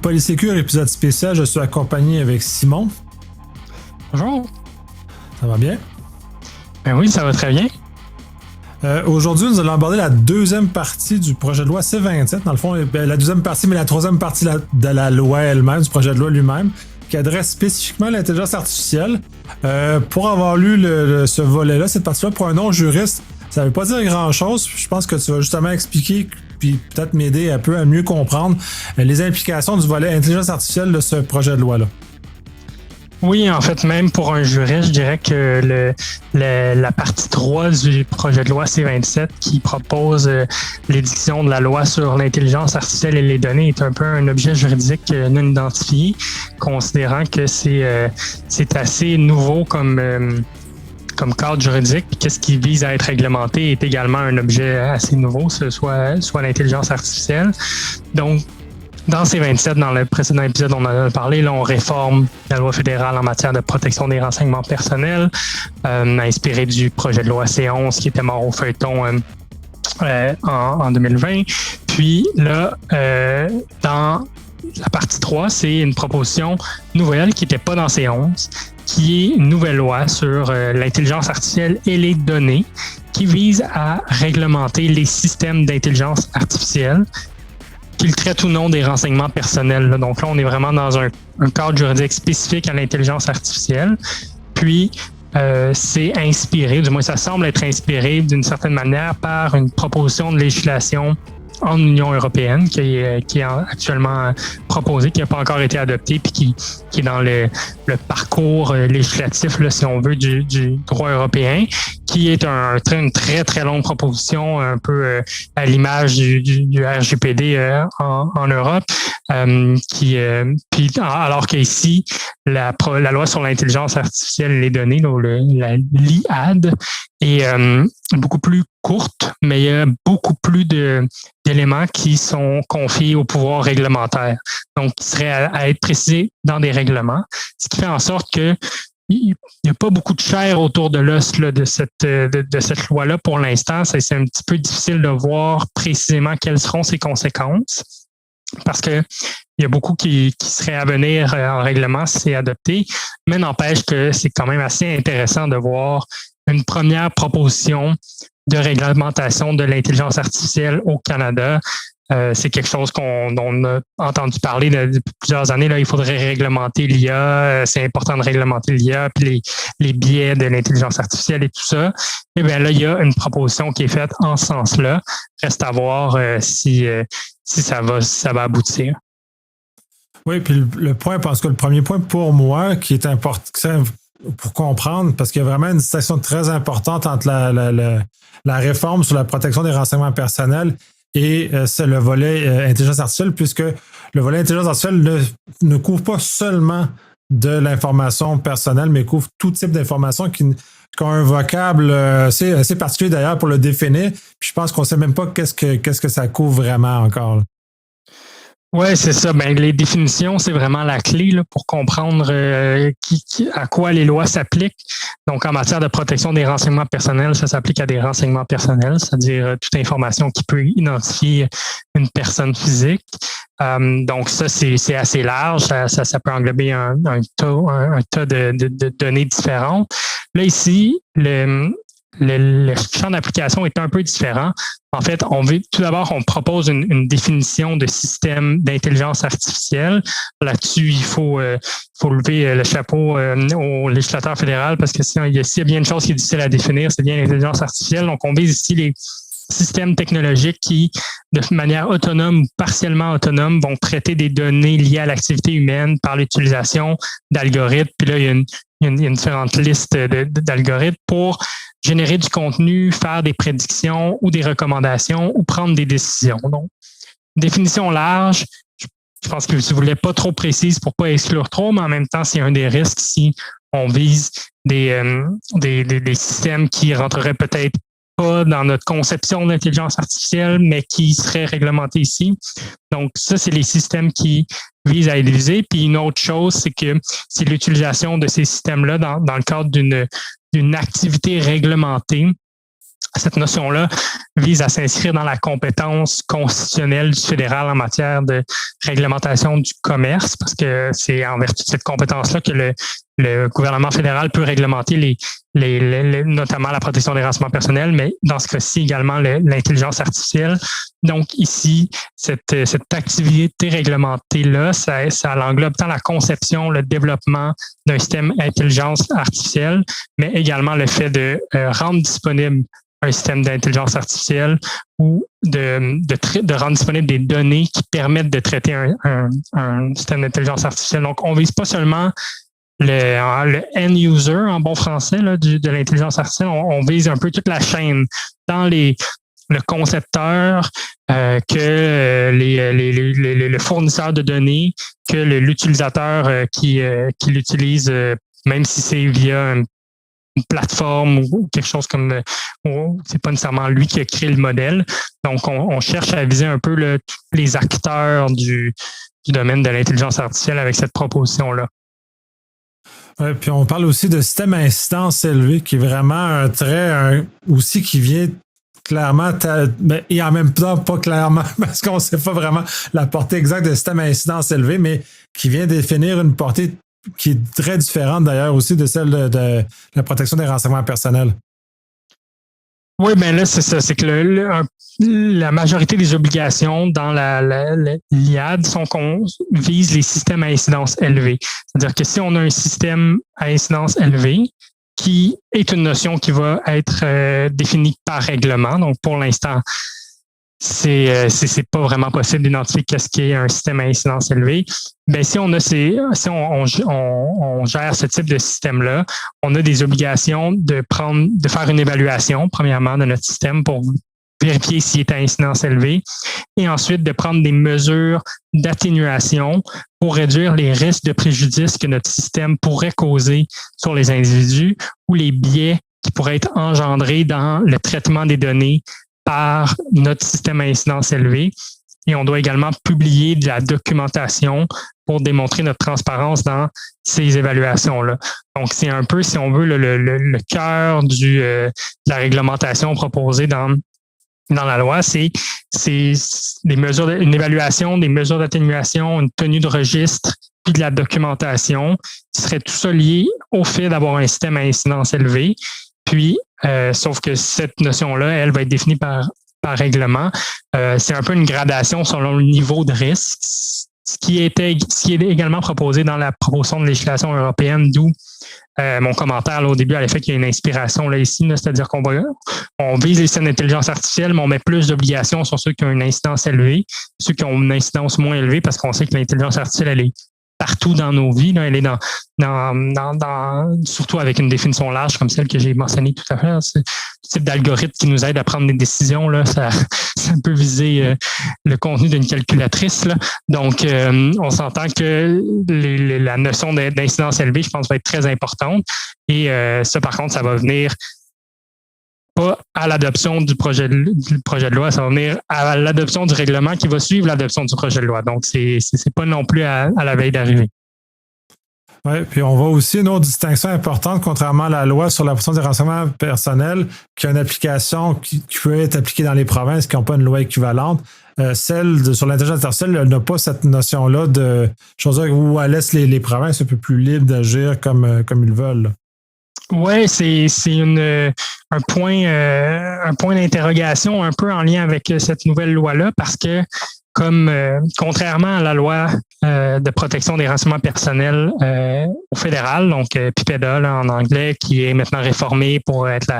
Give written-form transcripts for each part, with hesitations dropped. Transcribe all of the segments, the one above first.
Polysécure, épisode spécial. Je suis accompagné avec Simon. Bonjour. Ça va bien? Ben oui, ça va très bien. Aujourd'hui, nous allons aborder la deuxième partie du projet de loi C-27. Dans le fond, la deuxième partie, mais la troisième partie de la loi elle-même, du projet de loi lui-même, qui adresse spécifiquement l'intelligence artificielle. Pour avoir lu ce volet-là, cette partie-là, pour un non-juriste, ça ne veut pas dire grand-chose. Je pense que tu vas justement expliquer, puis peut-être m'aider un peu à mieux comprendre les implications du volet intelligence artificielle de ce projet de loi-là. Oui, en fait, même pour un juriste, je dirais que la partie 3 du projet de loi C-27 qui propose l'édiction de la loi sur l'intelligence artificielle et les données est un peu un objet juridique non identifié, considérant que c'est assez nouveau comme cadre juridique. Puis qu'est-ce qui vise à être réglementé est également un objet assez nouveau, soit l'intelligence artificielle. Donc, dans C-27, dans le précédent épisode, on en a parlé, là, on réforme la loi fédérale en matière de protection des renseignements personnels, inspiré du projet de loi C-11 qui était mort au feuilleton en 2020. Puis là, dans la partie 3, c'est une proposition nouvelle qui n'était pas dans C-11, qui est une nouvelle loi sur l'intelligence artificielle et les données, qui vise à réglementer les systèmes d'intelligence artificielle, qu'il traite ou non des renseignements personnels. Là. Donc là, on est vraiment dans un cadre juridique spécifique à l'intelligence artificielle. Puis, c'est inspiré, du moins ça semble être inspiré d'une certaine manière par une proposition de législation en Union européenne qui est actuellement proposée, qui n'a pas encore été adoptée, puis qui est dans le parcours législatif, là, si on veut, du droit européen, qui est une très, très longue proposition, un peu à l'image du RGPD en Europe, puis alors qu'ici, la loi sur l'intelligence artificielle et les données, la LIAD, est beaucoup plus courte, mais il y a beaucoup plus d'éléments qui sont confiés au pouvoir réglementaire, donc qui seraient à être précisés dans des règlements, ce qui fait en sorte que il n'y a pas beaucoup de chair autour de l'os là, de cette loi-là pour l'instant. C'est un petit peu difficile de voir précisément quelles seront ses conséquences, parce que il y a beaucoup qui seraient à venir en règlement si c'est adopté, mais n'empêche que c'est quand même assez intéressant de voir une première proposition de réglementation de l'intelligence artificielle au Canada. C'est quelque chose dont on a entendu parler depuis plusieurs années. Là, il faudrait réglementer l'IA. C'est important de réglementer l'IA, puis les biais de l'intelligence artificielle et tout ça. Et bien là, il y a une proposition qui est faite en ce sens-là. Reste à voir si ça va aboutir. Oui, puis le point, parce que le premier point pour moi qui est important pour comprendre, parce qu'il y a vraiment une distinction très importante entre la réforme sur la protection des renseignements personnels et c'est le volet intelligence artificielle, puisque le volet intelligence artificielle ne couvre pas seulement de l'information personnelle, mais couvre tout type d'information qui ont un vocable assez particulier d'ailleurs pour le définir. Puis je pense qu'on ne sait même pas qu'est-ce que ça couvre vraiment encore. Oui, c'est ça. Ben, les définitions, c'est vraiment la clé là, pour comprendre à quoi les lois s'appliquent. Donc, en matière de protection des renseignements personnels, ça s'applique à des renseignements personnels, c'est-à-dire toute information qui peut identifier une personne physique. Donc, ça, c'est assez large. Ça peut englober un tas de données différentes. Là, ici, le champ d'application est un peu différent. En fait, tout d'abord, on propose une définition de système d'intelligence artificielle. Là-dessus, il faut lever le chapeau au législateur fédéral parce que s'il y a bien une chose qui est difficile à définir, c'est bien l'intelligence artificielle. Donc, on vise ici les systèmes technologiques qui, de manière autonome ou partiellement autonome, vont traiter des données liées à l'activité humaine par l'utilisation d'algorithmes. Puis là, il y a une différente liste d'algorithmes pour générer du contenu, faire des prédictions ou des recommandations ou prendre des décisions. Donc, définition large, je pense que je ne voulais pas trop précise pour ne pas exclure trop, mais en même temps, c'est un des risques si on vise des systèmes qui rentreraient peut-être pas dans notre conception d'intelligence artificielle, mais qui seraient réglementés ici. Donc, ça, c'est les systèmes qui visent à être visés. Puis une autre chose, c'est que c'est l'utilisation de ces systèmes-là dans le cadre d'une activité réglementée cette notion-là vise à s'inscrire dans la compétence constitutionnelle du fédéral en matière de réglementation du commerce, parce que c'est en vertu de cette compétence-là que le gouvernement fédéral peut réglementer notamment la protection des renseignements personnels, mais dans ce cas-ci également l'intelligence artificielle. Donc ici, cette activité réglementée-là, ça englobe tant la conception, le développement d'un système intelligence artificielle, mais également le fait de rendre disponible un système d'intelligence artificielle ou de rendre disponible des données qui permettent de traiter un système d'intelligence artificielle. Donc, on vise pas seulement le end user en bon français là, de l'intelligence artificielle, on vise un peu toute la chaîne, tant le concepteur que le fournisseur de données, que l'utilisateur qui l'utilise, même si c'est via une plateforme ou quelque chose comme c'est pas nécessairement lui qui a créé le modèle. Donc, on cherche à viser un peu tous les acteurs du domaine de l'intelligence artificielle avec cette proposition-là. Ouais, puis on parle aussi de système à incidence élevée, qui est vraiment un trait aussi qui vient clairement, et en même temps pas clairement, parce qu'on ne sait pas vraiment la portée exacte de système à incidence élevée, mais qui vient définir une portée qui est très différente d'ailleurs aussi de celle de la protection des renseignements personnels. Oui, bien là, c'est ça. C'est que la majorité des obligations dans l'IAD sont qu'on vise les systèmes à incidence élevée. C'est-à-dire que si on a un système à incidence élevée, qui est une notion qui va être définie par règlement, donc pour l'instant, c'est pas vraiment possible d'identifier qu'est-ce qui est un système à incidence élevée. Ben si on gère ce type de système-là, on a des obligations de faire une évaluation, premièrement, de notre système pour vérifier s'il est à incidence élevée, et ensuite de prendre des mesures d'atténuation pour réduire les risques de préjudice que notre système pourrait causer sur les individus ou les biais qui pourraient être engendrés dans le traitement des données par notre système à incidence élevée. Et on doit également publier de la documentation pour démontrer notre transparence dans ces évaluations-là. Donc, c'est un peu, si on veut, le cœur de la réglementation proposée dans la loi, c'est des mesures, une évaluation, des mesures d'atténuation, une tenue de registre, puis de la documentation, qui serait tout ça lié au fait d'avoir un système à incidence élevée. Puis, sauf que cette notion-là, elle va être définie par règlement. C'est un peu une gradation selon le niveau de risque, ce qui est également proposé dans la proposition de législation européenne, d'où mon commentaire là, au début à l'effet qu'il y a une inspiration là, ici, là, c'est-à-dire qu'on vise les systèmes d'intelligence artificielle, mais on met plus d'obligations sur ceux qui ont une incidence élevée, ceux qui ont une incidence moins élevée, parce qu'on sait que l'intelligence artificielle, elle est partout dans nos vies. Là. Elle est surtout avec une définition large comme celle que j'ai mentionnée tout à l'heure. Ce type d'algorithme qui nous aide à prendre des décisions, là, ça peut viser le contenu d'une calculatrice. Là. Donc, on s'entend que la notion d'incidence élevée, je pense, va être très importante. Et ça, par contre, ça va venir pas à l'adoption du projet de loi, ça va venir à l'adoption du règlement qui va suivre l'adoption du projet de loi. Donc, c'est pas non plus à la veille d'arriver. Oui, puis on voit aussi une autre distinction importante, contrairement à la loi sur la protection des renseignements personnels, qui a une application qui peut être appliquée dans les provinces qui n'ont pas une loi équivalente. Celle sur l'intelligence artificielle, elle n'a pas cette notion-là de chose où elle laisse les provinces un peu plus libres d'agir comme ils veulent. Oui, c'est un point d'interrogation un peu en lien avec cette nouvelle loi-là, parce que contrairement à la loi de protection des renseignements personnels au fédéral, donc PIPEDA là, en anglais, qui est maintenant réformée pour être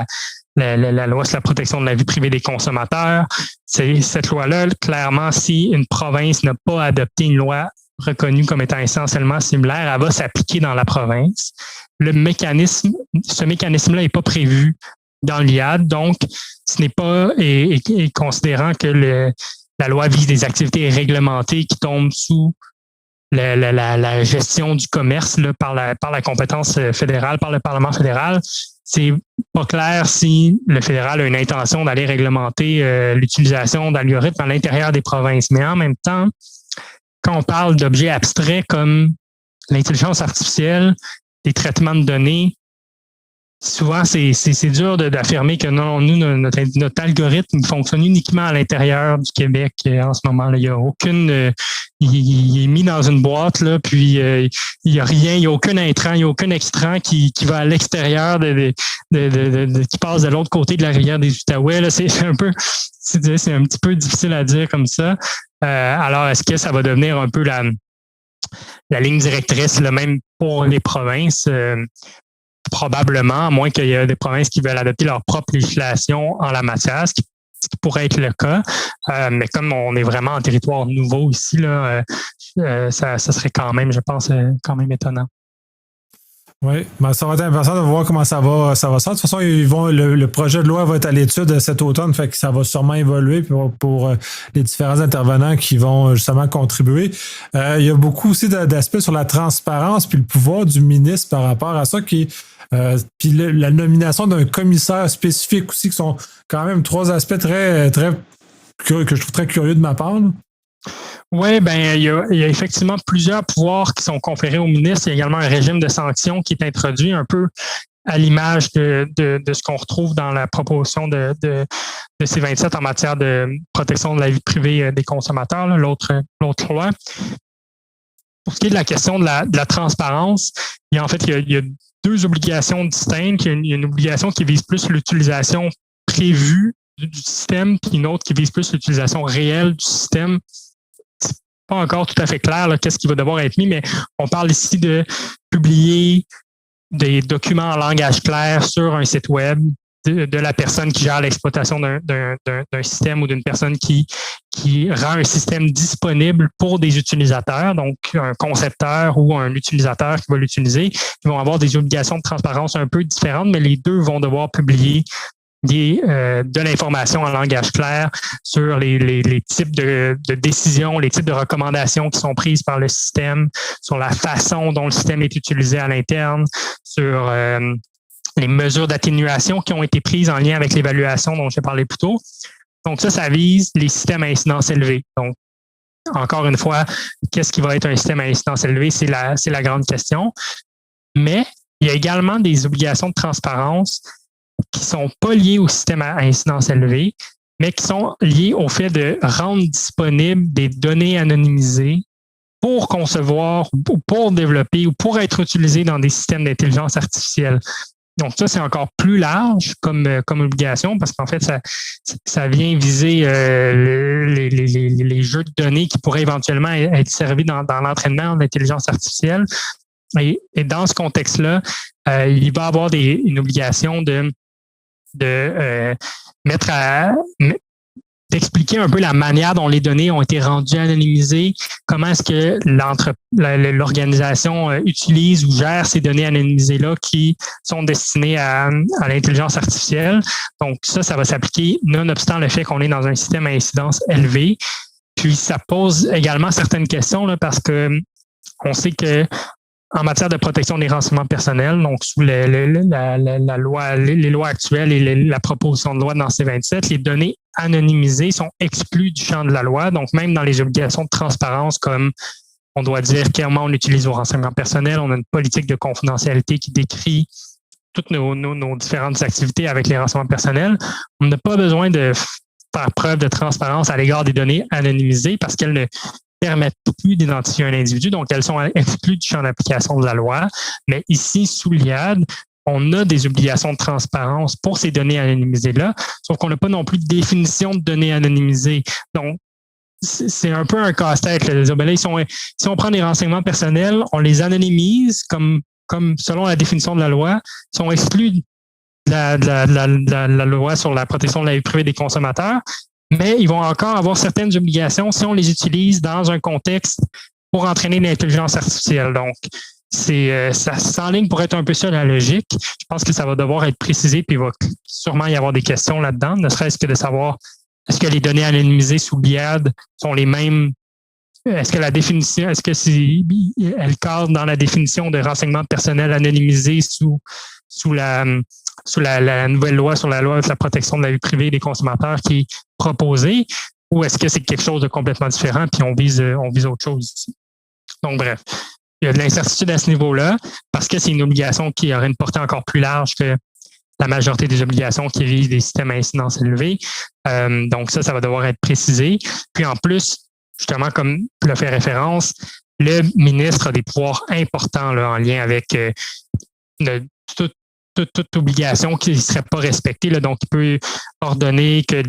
la loi sur la protection de la vie privée des consommateurs, c'est cette loi-là, clairement, si une province n'a pas adopté une loi reconnue comme étant essentiellement similaire, elle va s'appliquer dans la province. Ce mécanisme-là n'est pas prévu dans l'IAD, donc ce n'est pas, et considérant que la loi vise des activités réglementées qui tombent sous la gestion du commerce là, par la compétence fédérale, par le Parlement fédéral, c'est pas clair si le fédéral a une intention d'aller réglementer l'utilisation d'algorithmes à l'intérieur des provinces. Mais en même temps, quand on parle d'objets abstraits comme l'intelligence artificielle, des traitements de données, souvent, c'est dur d'affirmer que non, nous, notre algorithme fonctionne uniquement à l'intérieur du Québec en ce moment. Là. Il n'y a aucune. Il est mis dans une boîte, là, puis il n'y a rien, il n'y a aucun intrant, il n'y a aucun extrant qui va à l'extérieur, qui passe de l'autre côté de la rivière des Outaouais. Là. C'est un petit peu difficile à dire comme ça. Alors, est-ce que ça va devenir un peu la ligne directrice, là, même pour les provinces? Probablement, à moins qu'il y ait des provinces qui veulent adopter leur propre législation en la matière, ce qui pourrait être le cas. Mais comme on est vraiment en territoire nouveau ici, là, ça serait quand même, je pense, quand même étonnant. Oui, ben ça va être intéressant de voir comment ça va se faire. De toute façon, le projet de loi va être à l'étude cet automne, fait que ça va sûrement évoluer pour les différents intervenants qui vont justement contribuer. Il y a beaucoup aussi d'aspects sur la transparence puis le pouvoir du ministre par rapport à ça, puis la nomination d'un commissaire spécifique aussi, qui sont quand même 3 aspects très, très que je trouve très curieux de ma part. Là. Oui, il y a effectivement plusieurs pouvoirs qui sont conférés au ministre. Il y a également un régime de sanctions qui est introduit un peu à l'image de ce qu'on retrouve dans la proposition de C-27 en matière de protection de la vie privée des consommateurs, là, l'autre loi. Pour ce qui est de la question de la transparence, il y a 2 obligations distinctes. Il y a une obligation qui vise plus l'utilisation prévue du système, puis une autre qui vise plus l'utilisation réelle du système. Pas encore tout à fait clair qu'est-ce qui va devoir être mis, mais on parle ici de publier des documents en langage clair sur un site web de la personne qui gère l'exploitation d'un système ou d'une personne qui rend un système disponible pour des utilisateurs, donc un concepteur ou un utilisateur qui va l'utiliser. Ils vont avoir des obligations de transparence un peu différentes, mais les 2 vont devoir publier de l'information en langage clair sur les types de décisions, les types de recommandations qui sont prises par le système, sur la façon dont le système est utilisé à l'interne, sur les mesures d'atténuation qui ont été prises en lien avec l'évaluation dont j'ai parlé plus tôt. Donc ça vise les systèmes à incidence élevée. Donc, encore une fois, qu'est-ce qui va être un système à incidence élevée? C'est la grande question. Mais il y a également des obligations de transparence qui ne sont pas liées au système à incidence élevée, mais qui sont liées au fait de rendre disponibles des données anonymisées pour concevoir ou pour développer ou pour être utilisées dans des systèmes d'intelligence artificielle. Donc ça, c'est encore plus large comme obligation parce qu'en fait, ça vient viser les jeux de données qui pourraient éventuellement être servis dans l'entraînement en intelligence artificielle. Et dans ce contexte-là, il va y avoir une obligation d'expliquer un peu la manière dont les données ont été rendues anonymisées, comment est-ce que l'organisation utilise ou gère ces données anonymisées-là qui sont destinées à l'intelligence artificielle. Donc ça va s'appliquer nonobstant le fait qu'on est dans un système à incidence élevée. Puis ça pose également certaines questions là, parce que on sait que en matière de protection des renseignements personnels, donc sous la loi, les lois actuelles et la proposition de loi dans C-27, les données anonymisées sont exclues du champ de la loi. Donc, même dans les obligations de transparence, comme on doit dire clairement on utilise nos renseignements personnels, on a une politique de confidentialité qui décrit toutes nos différentes activités avec les renseignements personnels. On n'a pas besoin de faire preuve de transparence à l'égard des données anonymisées parce qu'elles ne permettent plus d'identifier un individu, donc elles sont exclues du champ d'application de la loi. Mais ici, sous l'IAD, on a des obligations de transparence pour ces données anonymisées-là, sauf qu'on n'a pas non plus de définition de données anonymisées. Donc, c'est un peu un casse-tête. Là, si on prend des renseignements personnels, on les anonymise comme selon la définition de la loi, ils sont exclus de la loi sur la protection de la vie privée des consommateurs. Mais ils vont encore avoir certaines obligations si on les utilise dans un contexte pour entraîner l'intelligence artificielle. Donc, ça s'enligne pour être un peu ça la logique. Je pense que ça va devoir être précisé, puis il va sûrement y avoir des questions là-dedans, ne serait-ce que de savoir est-ce que les données anonymisées sous BIAD sont les mêmes. Est-ce que la définition, elle cadre dans la définition de renseignements personnels anonymisés sous la nouvelle loi sur la loi de la protection de la vie privée des consommateurs qui est proposée, ou est-ce que c'est quelque chose de complètement différent puis on vise autre chose ici? Donc, bref. il y a de l'incertitude à ce niveau-là parce que c'est une obligation qui aurait une portée encore plus large que la majorité des obligations qui visent des systèmes à incidence élevée. Donc ça va devoir être précisé. Puis en plus, justement, comme tu l'as fait référence, le ministre a des pouvoirs importants là, en lien avec toute obligation qui ne serait pas respectée. Là. Donc, il peut ordonner que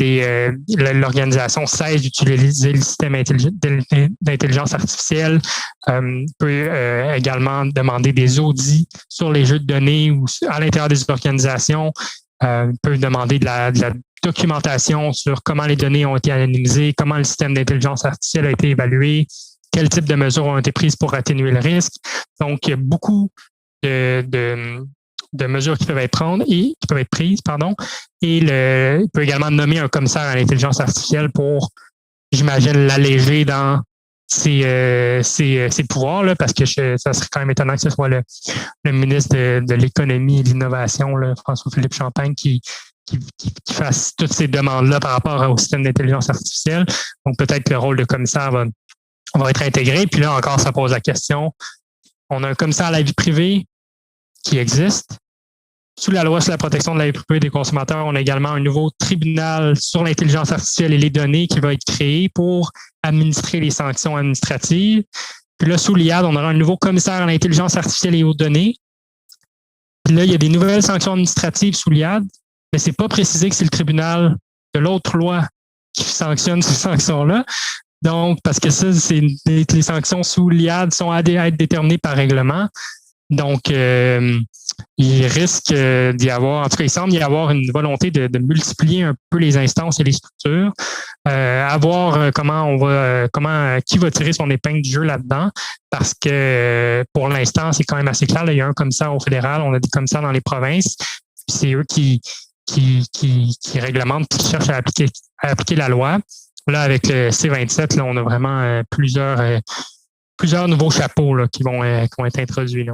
l'organisation cesse d'utiliser le système d'intelligence artificielle. Il peut également demander des audits sur les jeux de données ou à l'intérieur des organisations. Il peut demander de la documentation sur comment les données ont été anonymisées, comment le système d'intelligence artificielle a été évalué, quel type de mesures ont été prises pour atténuer le risque. Donc, il y a beaucoup de mesures qui peuvent être prises, et il peut également nommer un commissaire à l'intelligence artificielle pour, j'imagine, l'alléger dans ses pouvoirs, là, parce que ça serait quand même étonnant que ce soit le ministre de l'Économie et de l'Innovation, là, François-Philippe Champagne, qui fasse toutes ces demandes-là par rapport au système d'intelligence artificielle. Donc, peut-être que le rôle de commissaire va être intégré. Puis là, encore, ça pose la question. On a un commissaire à la vie privée qui existe. Sous la loi sur la protection de la vie privée des consommateurs, on a également un nouveau tribunal sur l'intelligence artificielle et les données qui va être créé pour administrer les sanctions administratives. Puis là, sous l'IAD, on aura un nouveau commissaire à l'intelligence artificielle et aux données. Puis là, il y a des nouvelles sanctions administratives sous l'IAD, mais c'est pas précisé que c'est le tribunal de l'autre loi qui sanctionne ces sanctions-là. Donc, parce que ça, les sanctions sous l'IAD sont à être déterminées par règlement. Donc, il risque d'y avoir, en tout cas, il semble y avoir une volonté de multiplier un peu les instances et les structures, à voir qui va tirer son épingle du jeu là-dedans, parce que pour l'instant, c'est quand même assez clair. Là, il y a un commissaire au fédéral, on a des commissaires dans les provinces, puis c'est eux qui réglementent, qui cherchent à appliquer la loi. Là, avec le C27, là, on a vraiment plusieurs nouveaux chapeaux là, qui vont être introduits. Là.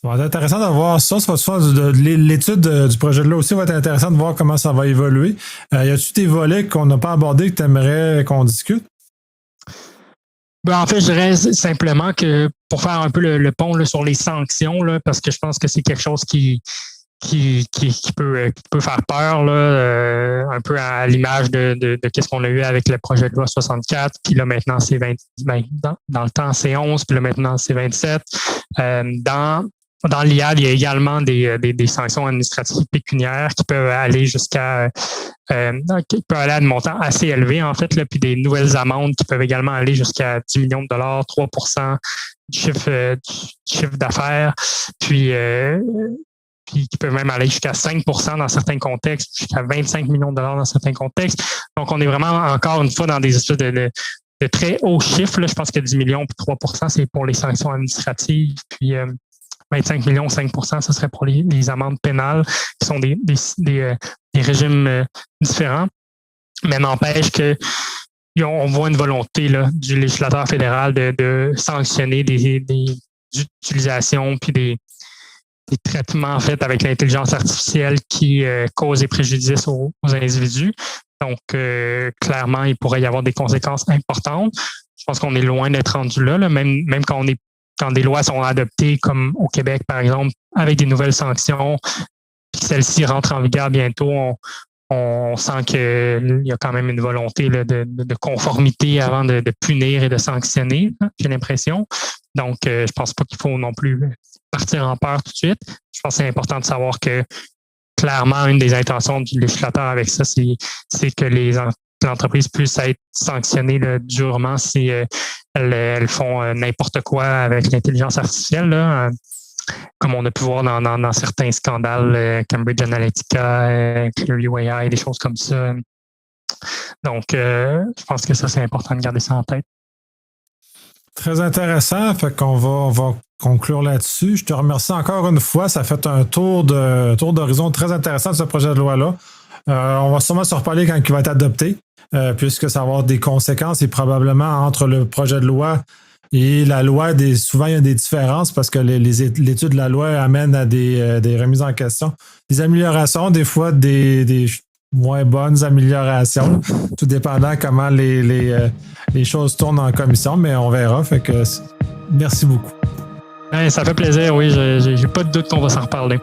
Ça va être intéressant de voir ça. L'étude du projet de loi aussi va être intéressant de voir comment ça va évoluer. Y a-t-il des volets qu'on n'a pas abordés que tu aimerais qu'on discute? Ben, en fait, je dirais simplement que pour faire un peu le pont là, sur les sanctions, là, parce que je pense que c'est quelque chose qui peut faire peur, là, un peu à l'image de qu'est-ce qu'on a eu avec le projet de loi 64, puis là maintenant c'est 20, dans le temps c'est 11, puis là maintenant c'est 27. Dans l'IAD, il y a également des sanctions administratives pécuniaires qui peuvent aller jusqu'à qui peuvent aller à un montant assez élevé, en fait, là, puis des nouvelles amendes qui peuvent également aller jusqu'à 10 millions de dollars, 3% du chiffre d'affaires, puis qui peuvent même aller jusqu'à 5% dans certains contextes, jusqu'à 25 millions de dollars dans certains contextes. Donc, on est vraiment, encore une fois, dans des espèces de très hauts chiffres. Là. Je pense que 10 millions puis 3%, c'est pour les sanctions administratives. Puis 25 millions, 5%, ce serait pour les amendes pénales, qui sont des régimes différents. Mais n'empêche que on voit une volonté là, du législateur fédéral de sanctionner des utilisations puis des traitements faits avec l'intelligence artificielle qui causent des préjudices aux individus. Donc, clairement, il pourrait y avoir des conséquences importantes. Je pense qu'on est loin d'être rendu là, même quand des lois sont adoptées, comme au Québec, par exemple, avec des nouvelles sanctions, puis celles-ci rentrent en vigueur bientôt, on sent qu'il y a quand même une volonté là, de conformité avant de punir et de sanctionner, hein, j'ai l'impression. Donc, je pense pas qu'il faut non plus partir en peur tout de suite. Je pense que c'est important de savoir que, clairement, une des intentions du législateur avec ça, c'est que les entreprises puissent être sanctionnées là, durement si elles font n'importe quoi avec l'intelligence artificielle, là, comme on a pu voir dans certains scandales, Cambridge Analytica, Clearview AI, des choses comme ça. Donc, je pense que ça, c'est important de garder ça en tête. Très intéressant. Fait qu'on va conclure là-dessus. Je te remercie encore une fois. Ça fait un tour d'horizon très intéressant de ce projet de loi-là. On va sûrement se reparler quand il va être adopté, puisque ça va avoir des conséquences et probablement entre le projet de loi et la loi, souvent il y a des différences parce que l'étude de la loi amène à des remises en question, des améliorations, des fois des moins bonnes améliorations, tout dépendant comment les choses tournent en commission, mais on verra. Fait que Merci beaucoup. Ça fait plaisir, oui. J'ai pas de doute qu'on va s'en reparler.